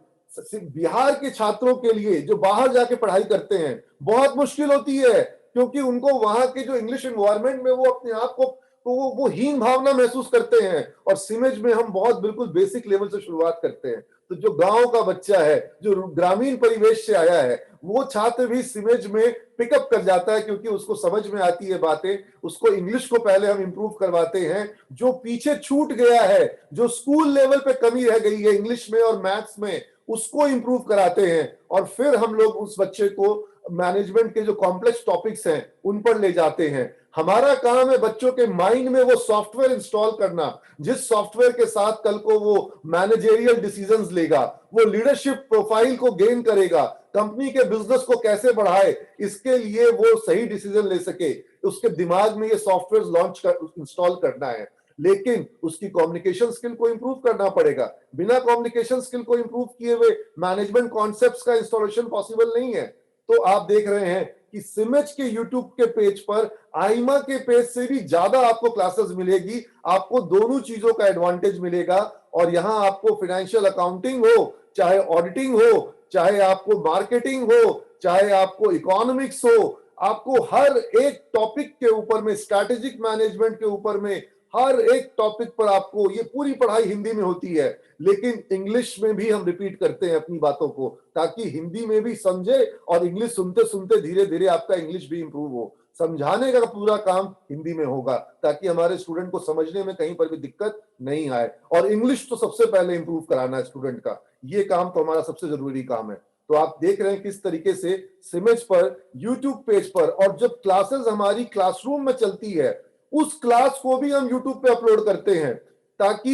बिहार के छात्रों के लिए जो बाहर जाके पढ़ाई करते हैं बहुत मुश्किल होती है, क्योंकि उनको वहां के जो इंग्लिश एनवायरनमेंट में वो अपने आप को तो वो हीन भावना महसूस करते हैं। और सिमेज में हम बहुत बिल्कुल बेसिक लेवल से शुरुआत करते हैं। तो जो गांव का बच्चा है, जो ग्रामीण परिवेश से आया है, वो छात्र भी सिमेज में पिकअप कर जाता है, क्योंकि उसको समझ में आती है बातें। उसको इंग्लिश को पहले हम इंप्रूव करवाते हैं, जो पीछे छूट गया है, जो स्कूल लेवल पे कमी रह गई है इंग्लिश में और मैथ्स में, उसको इंप्रूव कराते हैं। और फिर हम लोग उस बच्चे को मैनेजमेंट के जो कॉम्प्लेक्स टॉपिक्स हैं उन पर ले जाते हैं। हमारा काम है बच्चों के माइंड में वो सॉफ्टवेयर इंस्टॉल करना, जिस सॉफ्टवेयर के साथ कल को वो मैनेजेरियल डिसीजंस लेगा, वो लीडरशिप प्रोफाइल को गेन करेगा, कंपनी के बिजनेस को कैसे बढ़ाए, इसके लिए वो सही डिसीजन ले सके, उसके दिमाग में ये सॉफ्टवेयर लॉन्च कर इंस्टॉल करना है। लेकिन उसकी कम्युनिकेशन स्किल को इंप्रूव करना पड़ेगा। बिना कम्युनिकेशन स्किल को इंप्रूव किए हुए मैनेजमेंट कॉन्सेप्ट्स का इंस्टॉलेशन पॉसिबल नहीं है। तो आप देख रहे हैं कि सिमेज के यूट्यूब के पेज पर आईमा के पेज से भी ज्यादा आपको क्लासेस मिलेगी। आपको दोनों चीजों का एडवांटेज मिलेगा। और यहां आपको फाइनेंशियल अकाउंटिंग हो, चाहे ऑडिटिंग हो, चाहे आपको मार्केटिंग हो, चाहे आपको इकोनॉमिक्स हो, आपको हर एक टॉपिक के ऊपर में, स्ट्रैटेजिक मैनेजमेंट के ऊपर में, हर एक टॉपिक पर आपको, ये पूरी पढ़ाई हिंदी में होती है, लेकिन इंग्लिश में भी हम रिपीट करते हैं अपनी बातों को, ताकि हिंदी में भी समझे और इंग्लिश सुनते सुनते धीरे धीरे आपका इंग्लिश भी इंप्रूव हो। समझाने का पूरा काम हिंदी में होगा, ताकि हमारे स्टूडेंट को समझने में कहीं पर भी दिक्कत नहीं आए। और इंग्लिश तो सबसे पहले इंप्रूव कराना है स्टूडेंट का, ये काम तो हमारा सबसे जरूरी काम है। तो आप देख रहे हैं किस तरीके से सिमेज पर, यूट्यूब पेज पर, और जब क्लासेस हमारी क्लासरूम में चलती है, उस क्लास को भी हम यूट्यूब पे अपलोड करते हैं, ताकि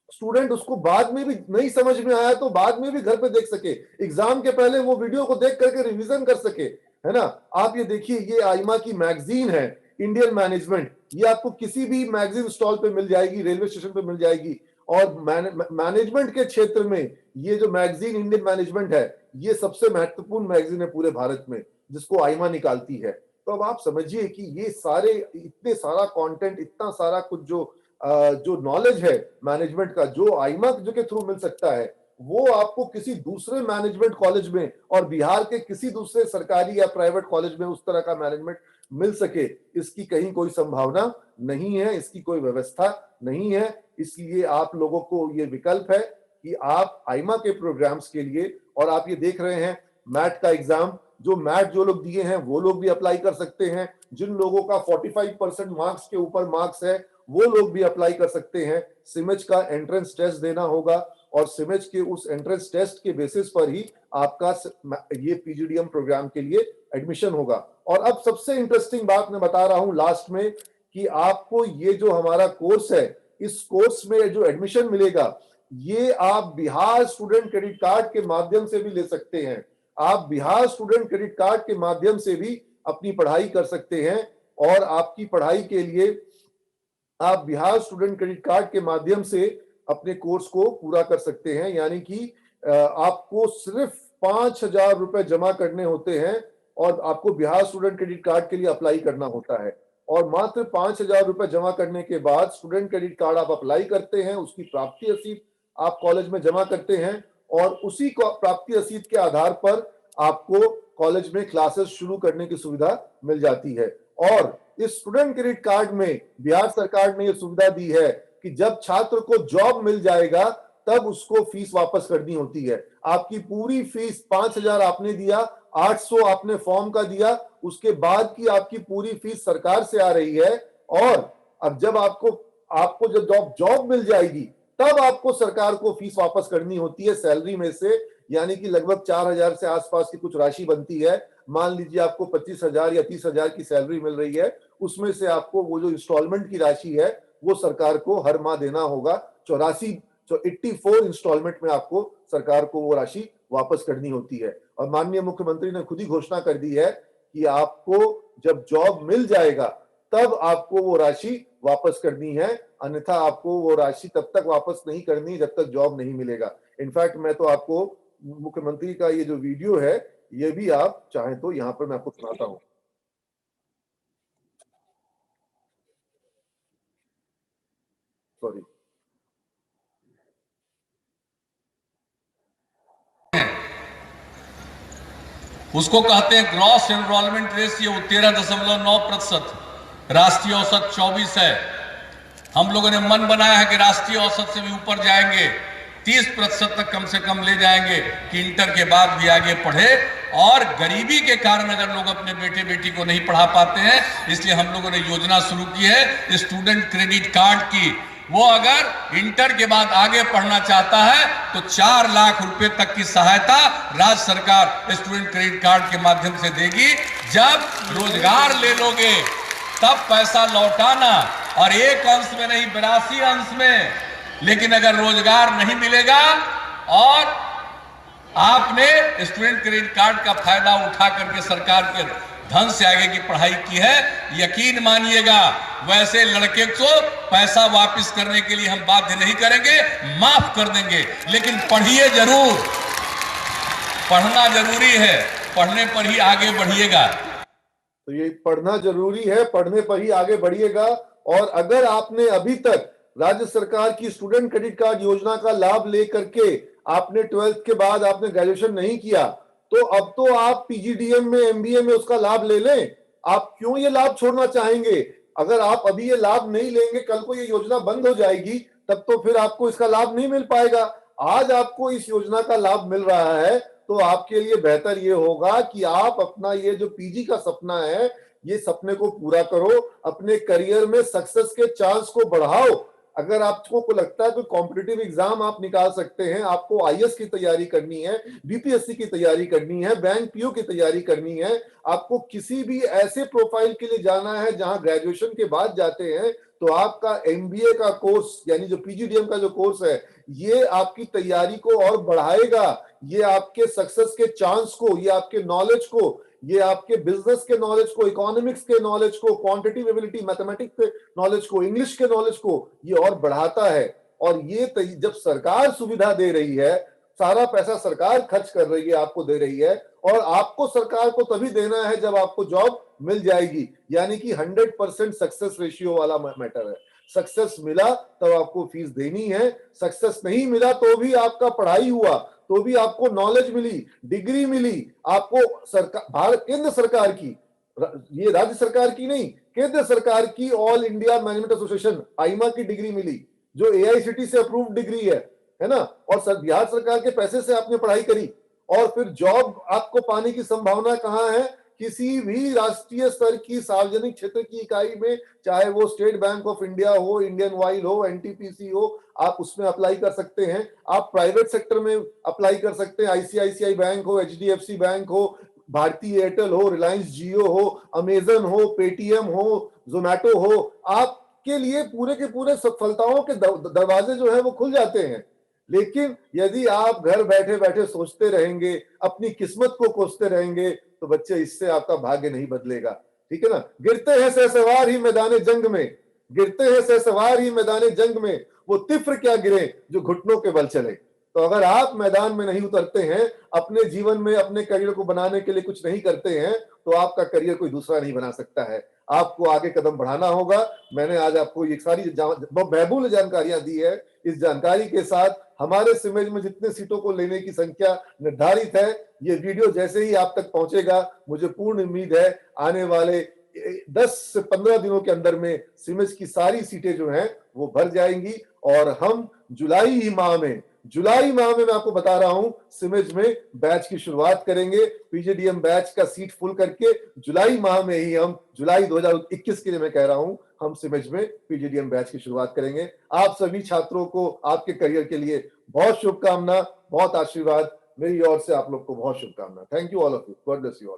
स्टूडेंट उसको बाद में भी नहीं समझ में आया तो बाद में भी घर पे देख सके, एग्जाम के पहले वो वीडियो को देख करके रिवीजन कर सके, है ना। आप ये देखिए, ये आईमा की मैगजीन है इंडियन मैनेजमेंट, ये आपको किसी भी मैगजीन स्टॉल पे मिल जाएगी, रेलवे स्टेशन पे मिल जाएगी। और मैनेजमेंट के क्षेत्र में ये जो मैगजीन इंडियन मैनेजमेंट है, ये सबसे महत्वपूर्ण मैगजीन है पूरे भारत में। जिसको आईमा निकालती है। तो अब आप समझिए कि ये सारे इतने सारा कंटेंट, इतना सारा कुछ जो नॉलेज है मैनेजमेंट का, जो आईमा जो के थ्रू मिल सकता है, वो आपको किसी दूसरे मैनेजमेंट कॉलेज में और बिहार के किसी दूसरे सरकारी या प्राइवेट कॉलेज में उस तरह का मैनेजमेंट मिल सके, इसकी कहीं कोई संभावना नहीं है, इसकी कोई व्यवस्था नहीं है। इसलिए आप लोगों को ये विकल्प है कि आप आईमा के प्रोग्राम्स के लिए, और आप ये देख रहे हैं मैट का एग्जाम, जो मैट जो लोग दिए हैं वो लोग भी अप्लाई कर सकते हैं। जिन लोगों का 45% मार्क्स के ऊपर मार्क्स है वो लोग भी अप्लाई कर सकते हैं। सिमेज का एंट्रेंस टेस्ट देना होगा और सिमेज के उस एंट्रेंस टेस्ट के बेसिस पर ही आपका ये पीजीडीएम प्रोग्राम के लिए एडमिशन होगा। और अब सबसे इंटरेस्टिंग बात मैं बता रहा हूं लास्ट में, कि आपको ये जो हमारा कोर्स है, इस कोर्स में जो एडमिशन मिलेगा, ये आप बिहार स्टूडेंट क्रेडिट कार्ड के माध्यम से भी ले सकते हैं। आप बिहार स्टूडेंट क्रेडिट कार्ड के माध्यम से भी अपनी पढ़ाई कर सकते हैं, और आपकी पढ़ाई के लिए आप बिहार स्टूडेंट क्रेडिट कार्ड के माध्यम से अपने कोर्स को पूरा कर सकते हैं। यानी कि आपको सिर्फ 5,000 रुपए जमा करने होते हैं और आपको बिहार स्टूडेंट क्रेडिट कार्ड के लिए अप्लाई करना होता है, और मात्र 5,000 रुपए जमा करने के बाद स्टूडेंट क्रेडिट कार्ड आप अप्लाई करते हैं, उसकी प्राप्ति रसीद आप कॉलेज में जमा करते हैं, और उसी प्राप्ति रसीद के आधार पर आपको कॉलेज में क्लासेस शुरू करने की सुविधा मिल जाती है। और इस स्टूडेंट क्रेडिट कार्ड में बिहार सरकार ने यह सुविधा दी है कि जब छात्र को जॉब मिल जाएगा तब उसको फीस वापस करनी होती है। आपकी पूरी फीस 5,000 आपने दिया, 800 आपने फॉर्म का दिया, उसके बाद की आपकी पूरी फीस सरकार से आ रही है। और अब जब आपको जब जॉब मिल जाएगी तब आपको सरकार को फीस वापस करनी होती है सैलरी में से, यानी कि लगभग 4,000 से आसपास की कुछ राशि बनती है। मान लीजिए आपको 25,000 या 30,000 की सैलरी मिल रही है, उसमें से आपको वो जो इंस्टॉलमेंट की राशि है वो सरकार को हर माह देना होगा। 84 इंस्टॉलमेंट में आपको सरकार को वो राशि वापस करनी होती है। और माननीय मुख्यमंत्री ने खुद ही घोषणा कर दी है कि आपको जब जॉब मिल जाएगा तब आपको वो राशि वापस करनी है, अन्यथा आपको वो राशि तब तक वापस नहीं करनी जब तक जॉब नहीं मिलेगा। इनफैक्ट मैं तो आपको मुख्यमंत्री का ये जो वीडियो है, ये भी आप चाहें तो यहाँ पर मैं आपको सुनाता हूँ। सॉरी, उसको कहते हैं ग्रॉस एनरोलमेंट रेशियो 13.9%, राष्ट्रीय औसत 24 है। हम लोगों ने मन बनाया है कि राष्ट्रीय औसत से भी ऊपर जाएंगे, 30% तक कम से कम ले जाएंगे कि इंटर के बाद भी आगे पढ़े। और गरीबी के कारण अगर लोग अपने बेटे बेटी को नहीं पढ़ा पाते हैं, इसलिए हम लोगों ने योजना शुरू की है स्टूडेंट क्रेडिट कार्ड की। वो अगर इंटर के बाद आगे पढ़ना चाहता है तो 4 लाख रुपए तक की सहायता राज्य सरकार स्टूडेंट क्रेडिट कार्ड के माध्यम से देगी। जब रोजगार ले लोगे तब पैसा लौटाना, और एक अंश में नहीं 82 अंश में। लेकिन अगर रोजगार नहीं मिलेगा और आपने स्टूडेंट क्रेडिट कार्ड का फायदा उठा करके सरकार के धन से आगे की पढ़ाई की है, यकीन मानिएगा वैसे लड़के को पैसा वापस करने के लिए हम बाध्य नहीं करेंगे, माफ कर देंगे। लेकिन पढ़िए जरूर, पढ़ना जरूरी है, पढ़ने पर ही आगे बढ़िएगा। तो ये पढ़ना जरूरी है, पढ़ने पर ही आगे बढ़िएगा। और अगर आपने अभी तक राज्य सरकार की स्टूडेंट क्रेडिट कार्ड योजना का लाभ लेकर के आपने 12th के बाद आपने ग्रेजुएशन नहीं किया, तो अब तो आप पीजीडीएम में, एमबीए में उसका लाभ ले लें। आप क्यों ये लाभ छोड़ना चाहेंगे? अगर आप अभी ये लाभ नहीं लेंगे, कल को ये योजना बंद हो जाएगी, तब तो फिर आपको इसका लाभ नहीं मिल पाएगा। आज आपको इस योजना का लाभ मिल रहा है, तो आपके लिए बेहतर ये होगा कि आप अपना ये जो पीजी का सपना है, ये सपने को पूरा करो, अपने करियर में सक्सेस के चांस को बढ़ाओ। अगर आपको लगता है तो कॉम्पिटिटिव एग्जाम आप निकाल सकते हैं, आपको आईएएस की तैयारी करनी है, बीपीएससी की तैयारी करनी है, बैंक पीओ की तैयारी करनी है, आपको किसी भी ऐसे प्रोफाइल के लिए जाना है जहां ग्रेजुएशन के बाद जाते हैं, तो आपका एमबीए का कोर्स यानी जो पीजीडीएम का जो कोर्स है, ये आपकी तैयारी को और बढ़ाएगा। ये आपके सक्सेस के चांस को, ये आपके नॉलेज को, ये आपके बिजनेस के नॉलेज को, इकोनॉमिक्स के नॉलेज को, क्वांटिटेटिव एबिलिटी, मैथमेटिक्स के नॉलेज को, इंग्लिश के नॉलेज को ये और बढ़ाता है। और ये जब सरकार सुविधा दे रही है सारा पैसा सरकार खर्च कर रही है, आपको दे रही है, और आपको सरकार को तभी देना है जब आपको जॉब मिल जाएगी। यानी कि 100% सक्सेस रेशियो वाला मैटर है। सक्सेस मिला तब आपको फीस देनी है, सक्सेस नहीं मिला तो भी आपका पढ़ाई हुआ, तो भी आपको नॉलेज मिली, डिग्री मिली, आपको सरकार, भारत केंद्र सरकार की, ये राज्य सरकार की नहीं, केंद्र सरकार की ऑल इंडिया मैनेजमेंट एसोसिएशन आईमा की डिग्री मिली, जो एआईसीटी से अप्रूव्ड डिग्री है ना, और बिहार सरकार के पैसे से आपने पढ़ाई करी, और फिर जॉब आपको पाने की संभावना कहां है? किसी भी राष्ट्रीय स्तर की सार्वजनिक क्षेत्र की इकाई में, चाहे वो स्टेट बैंक ऑफ इंडिया हो, इंडियन ऑयल हो, एनटीपीसी हो, आप उसमें अप्लाई कर सकते हैं। आप प्राइवेट सेक्टर में अप्लाई कर सकते हैं, आईसीआईसीआई बैंक हो, एचडीएफसी बैंक हो, भारतीय एयरटेल हो, रिलायंस जियो हो, अमेजन हो, पेटीएम हो, जोमैटो हो, आपके लिए पूरे के पूरे सफलताओं के दरवाजे जो है वो खुल जाते हैं। लेकिन यदि आप घर बैठे बैठे सोचते रहेंगे, अपनी किस्मत को कोसते रहेंगे, तो बच्चे इससे आपका भाग्य नहीं बदलेगा। ठीक है ना? गिरते हैं सहसवार ही मैदाने जंग में, गिरते हैं सहसवार ही मैदाने जंग में, वो तिफ्र क्या गिरे जो घुटनों के बल चले। तो अगर आप मैदान में नहीं उतरते हैं, अपने जीवन में अपने करियर को बनाने के लिए कुछ नहीं करते हैं, तो आपका करियर कोई दूसरा नहीं बना सकता है। आपको आगे कदम बढ़ाना होगा। मैंने आज आपको ये सारी महबूल जानकारियां दी है। इस जानकारी के साथ हमारे सिमेज में जितने सीटों को लेने की संख्या निर्धारित है, ये वीडियो जैसे ही आप तक पहुंचेगा, मुझे पूर्ण उम्मीद है आने वाले 10 से 15 दिनों के अंदर में सिमेज की सारी सीटें जो हैं वो भर जाएंगी, और हम जुलाई माह में मैं आपको बता रहा हूं, सिमेज में बैच की शुरुआत करेंगे। पीजीडीएम बैच का सीट फुल करके जुलाई माह में ही, हम जुलाई 2021 के लिए मैं कह रहा हूं, हम सिमेज में पीजीडीएम बैच की शुरुआत करेंगे। आप सभी छात्रों को आपके करियर के लिए बहुत शुभकामना, बहुत आशीर्वाद मेरी ओर से, आप लोग को बहुत शुभकामना। Thank you all of you, God bless you all.